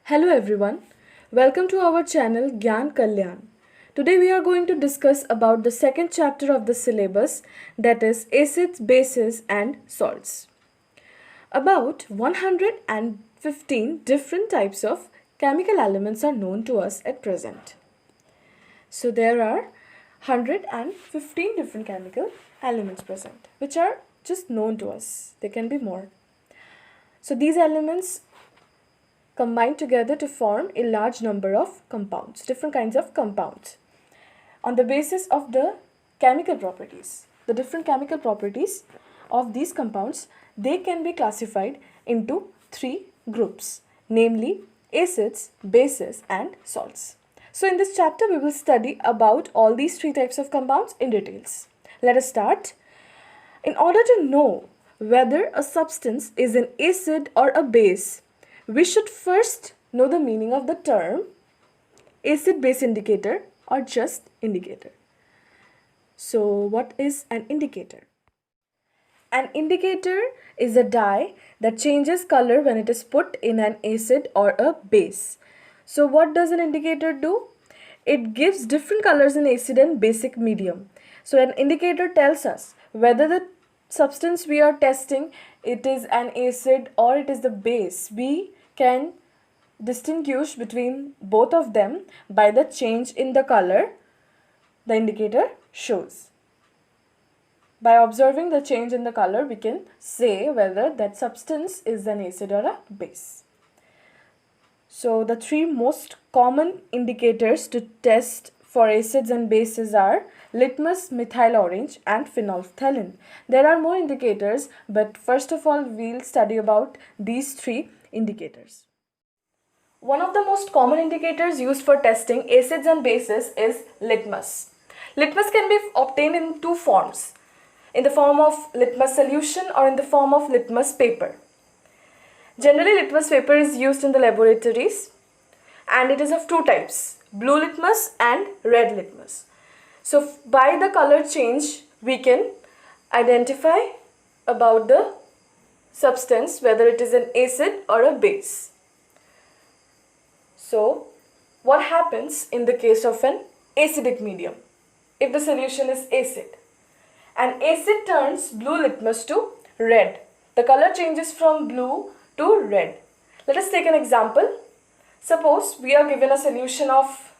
Hello everyone, welcome to our channel Gyan Kalyan. Today we are going to discuss about the second chapter of the syllabus, that is acids, bases and salts. About 115 different types of chemical elements are known to us at present. So there are 115 different chemical elements present which are just known to us. There can be more. So these elements combine together to form a large number of compounds, different kinds of compounds. On the basis of the chemical properties, the different chemical properties of these compounds, they can be classified into three groups, namely acids, bases and salts. So in this chapter we will study about all these three types of compounds in details. Let us start. In order to know whether a substance is an acid or a base, we should first know the meaning of the term acid-base indicator or just indicator. So what is an indicator? An indicator is a dye that changes color when it is put in an acid or a base. So what does an indicator do? It gives different colors in acid and basic medium. So an indicator tells us whether the substance we are testing, it is an acid or it is the base. We can distinguish between both of them by the change in the color the indicator shows. By observing the change in the color, we can say whether that substance is an acid or a base. So the three most common indicators to test for acids and bases are litmus, methyl orange and phenolphthalein. There are more indicators, but first of all we'll study about these three indicators. One of the most common indicators used for testing acids and bases is litmus. Litmus can be obtained in two forms, in the form of litmus solution or in the form of litmus paper. Generally, litmus paper is used in the laboratories and it is of two types, blue litmus and red litmus. So by the color change, we can identify about the substance whether it is an acid or a base. So what happens in the case of an acidic medium? If the solution is acid, an acid turns blue litmus to red. The color changes from blue to red. Let us take an example. Suppose we are given a solution of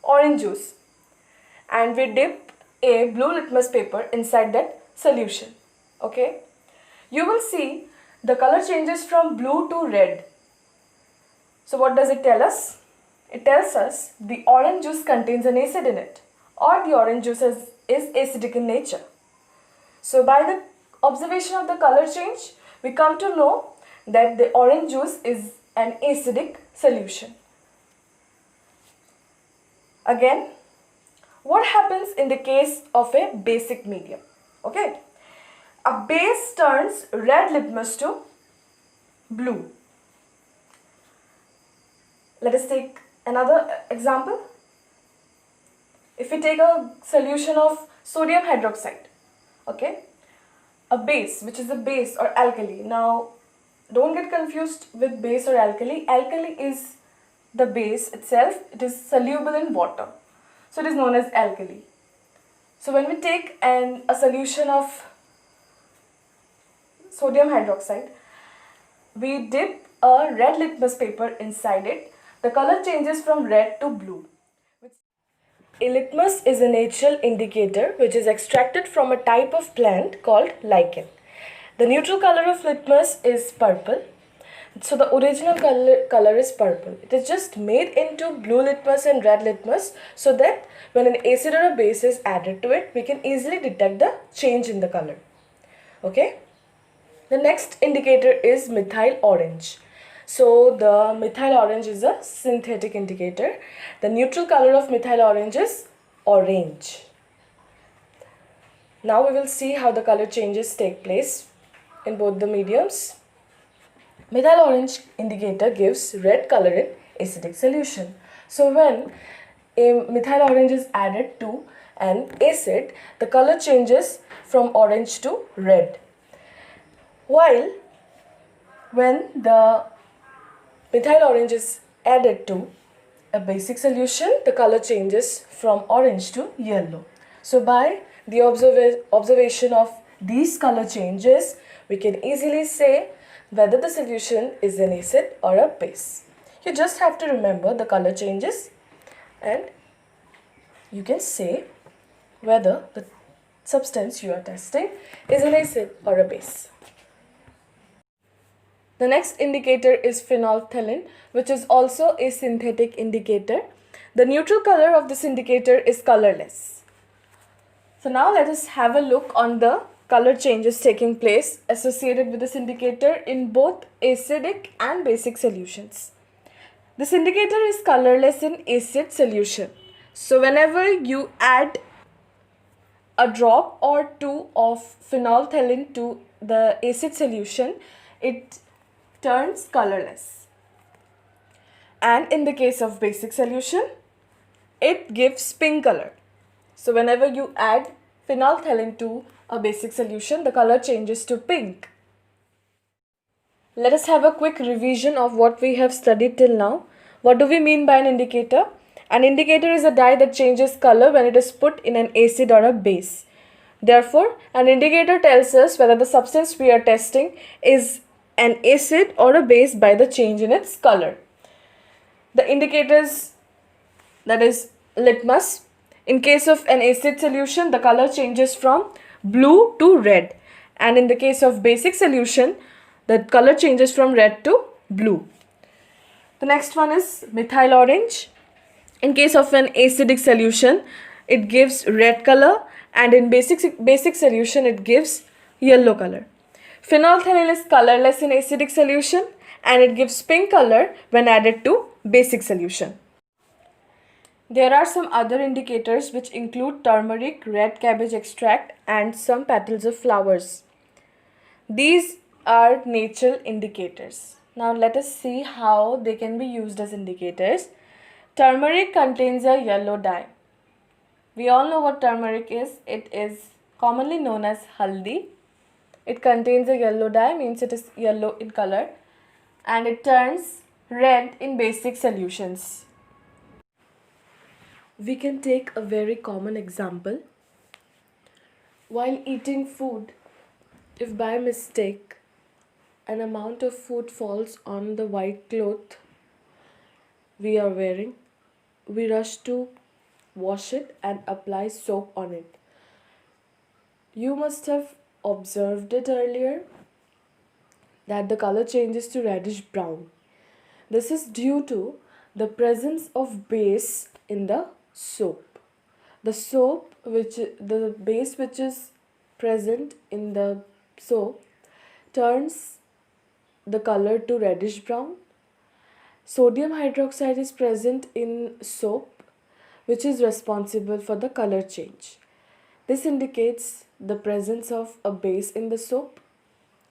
orange juice and we dip a blue litmus paper inside that solution. Okay? You will see the color changes from blue to red. So what does it tell us? It tells us the orange juice contains an acid in it, or the orange juice is acidic in nature. So by the observation of the color change, we come to know that the orange juice is an acidic solution. Again, what happens in the case of a basic medium? Okay, a base turns red litmus to blue. Let us take another example. If we take a solution of sodium hydroxide, okay, a base, which is a base or alkali. Now, don't get confused with base or alkali. Alkali is the base itself. It is soluble in water. So it is known as alkali. So when we take a solution of sodium hydroxide, we dip a red litmus paper inside it. The color changes from red to blue. A litmus is a natural indicator which is extracted from a type of plant called lichen. The neutral color of litmus is purple. So the original color is purple. It is just made into blue litmus and red litmus so that when an acid or a base is added to it, we can easily detect the change in the color. Okay? The next indicator is methyl orange. So the methyl orange is a synthetic indicator. The neutral color of methyl orange is orange. Now we will see how the color changes take place in both the mediums. Methyl orange indicator gives red color in acidic solution. So when a methyl orange is added to an acid, the color changes from orange to red. While when the Methyl orange is added to a basic solution, the color changes from orange to yellow. So by the observation of these color changes, we can easily say whether the solution is an acid or a base. You just have to remember the color changes and you can say whether the substance you are testing is an acid or a base. The next indicator is phenolphthalein, which is also a synthetic indicator. The neutral color of this indicator is colorless. So now let us have a look on the color changes taking place associated with this indicator in both acidic and basic solutions. This indicator is colorless in acid solution. So whenever you add a drop or two of phenolphthalein to the acid solution, it turns colorless. And in the case of basic solution, it gives pink color. So whenever you add phenolphthalein to a basic solution, the color changes to pink. Let us have a quick revision of what we have studied till now. What do we mean by an indicator? An indicator is a dye that changes color when it is put in an acid or a base. Therefore, an indicator tells us whether the substance we are testing is an acid or a base by the change in its color. The indicators, that is litmus. In case of an acid solution, the color changes from blue to red, and in the case of basic solution, the color changes from red to blue. The next one is methyl orange. In case of an acidic solution, it gives red color, and in basic solution, it gives yellow color. Phenolphthalein is colorless in acidic solution, and it gives pink color when added to basic solution. There are some other indicators which include turmeric, red cabbage extract, and some petals of flowers. These are natural indicators. Now let us see how they can be used as indicators. Turmeric contains a yellow dye. We all know what turmeric is. It is commonly known as haldi. It contains a yellow dye, means it is yellow in color, and it turns red in basic solutions. We can take a very common example. While eating food, if by mistake an amount of food falls on the white cloth we are wearing, we rush to wash it and apply soap on it. You must have observed it earlier that the color changes to reddish brown. This is due to the presence of base in the soap. The base which is present in the soap turns the color to reddish brown. Sodium hydroxide is present in soap, which is responsible for the color change. This indicates the presence of a base in the soap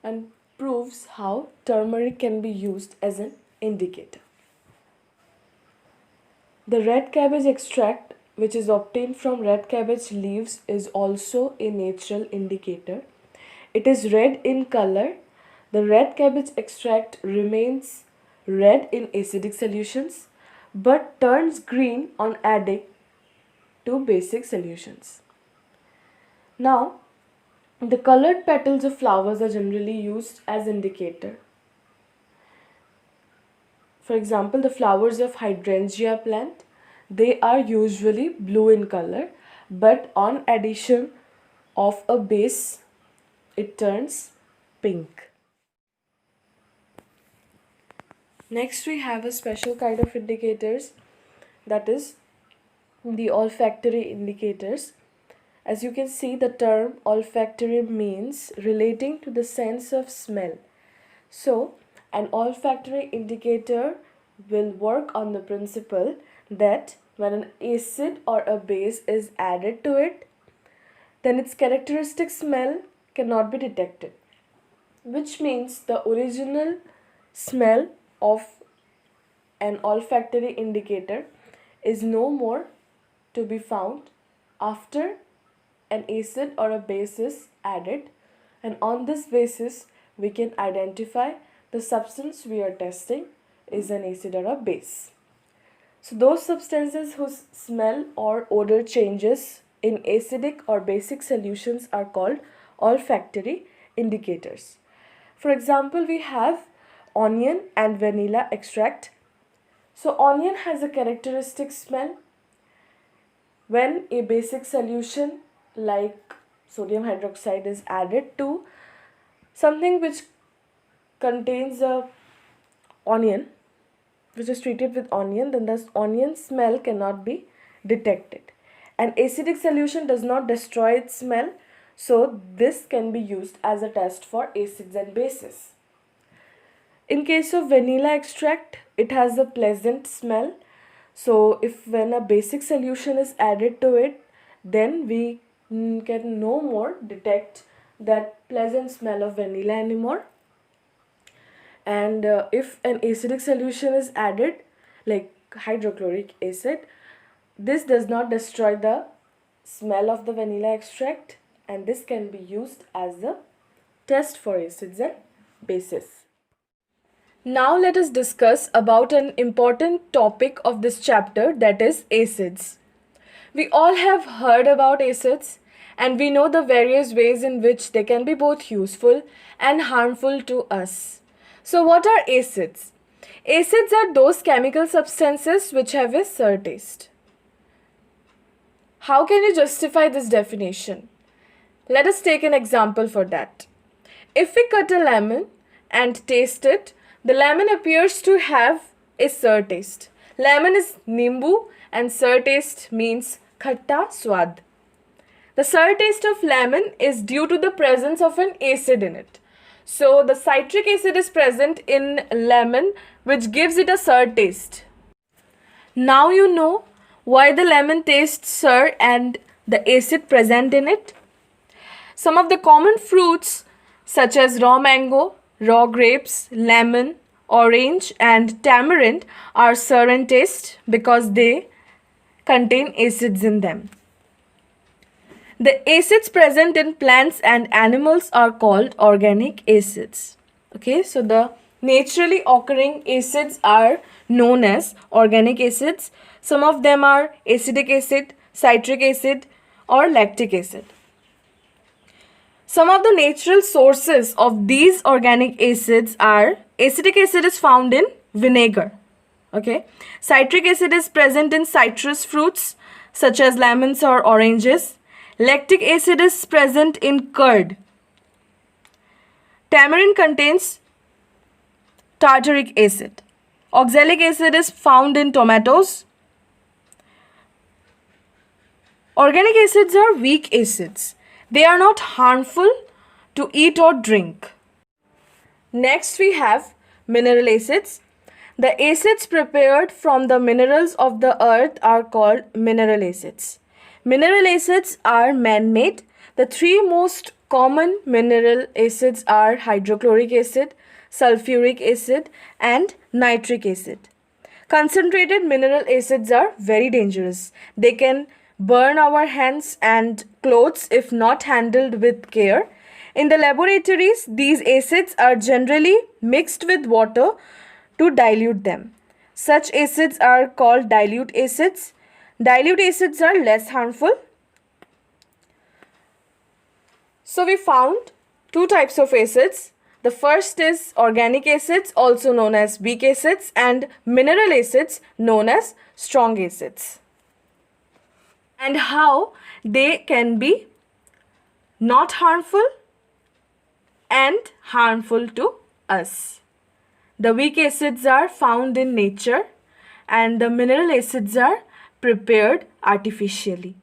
and proves how turmeric can be used as an indicator. The red cabbage extract, which is obtained from red cabbage leaves, is also a natural indicator. It is red in color. The red cabbage extract remains red in acidic solutions but turns green on adding to basic solutions. Now, the colored petals of flowers are generally used as indicator. For example, the flowers of hydrangea plant, they are usually blue in color, but on addition of a base, it turns pink. Next, we have a special kind of indicators, that is the olfactory indicators. As you can see, the term olfactory means relating to the sense of smell. So, an olfactory indicator will work on the principle that when an acid or a base is added to it, then its characteristic smell cannot be detected, which means the original smell of an olfactory indicator is no more to be found after an acid or a base is added, and on this basis we can identify the substance we are testing is an acid or a base. So those substances whose smell or odor changes in acidic or basic solutions are called olfactory indicators. For example, we have onion and vanilla extract. So onion has a characteristic smell. When a basic solution like sodium hydroxide is added to something which contains a onion, which is treated with onion, then the onion smell cannot be detected. An acidic solution does not destroy its smell, so this can be used as a test for acids and bases. In case of vanilla extract, it has a pleasant smell. So if when a basic solution is added to it, then we can no more detect that pleasant smell of vanilla anymore. And if an acidic solution is added, like hydrochloric acid, this does not destroy the smell of the vanilla extract, and this can be used as a test for acids and bases. Now let us discuss about an important topic of this chapter, that is acids. We all have heard about acids, and we know the various ways in which they can be both useful and harmful to us. So what are acids? Acids are those chemical substances which have a sour taste. How can you justify this definition? Let us take an example for that. If we cut a lemon and taste it, the lemon appears to have a sour taste. Lemon is nimbu and sour taste means khatta swad. The sour taste of lemon is due to the presence of an acid in it. So the citric acid is present in lemon, which gives it a sour taste. Now you know why the lemon tastes sour and the acid present in it. Some of the common fruits such as raw mango, raw grapes, lemon, orange and tamarind are sour in taste because they contain acids in them. The acids present in plants and animals are called organic acids. Okay, so the naturally occurring acids are known as organic acids. Some of them are acetic acid, citric acid, or lactic acid. Some of the natural sources of these organic acids are acetic acid is found in vinegar. Okay, citric acid is present in citrus fruits such as lemons or oranges. Lactic acid is present in curd. Tamarind contains tartaric acid. Oxalic acid is found in tomatoes. Organic acids are weak acids. They are not harmful to eat or drink. Next we have mineral acids. The acids prepared from the minerals of the earth are called mineral acids. Mineral acids are man-made. The three most common mineral acids are hydrochloric acid, sulfuric acid, and nitric acid. Concentrated mineral acids are very dangerous. They can burn our hands and clothes if not handled with care. In the laboratories, these acids are generally mixed with water to dilute them. Such acids are called dilute acids. Dilute acids are less harmful. So we found two types of acids. The first is organic acids, also known as weak acids, and mineral acids known as strong acids. And how they can be not harmful and harmful to us. The weak acids are found in nature and the mineral acids are prepared artificially.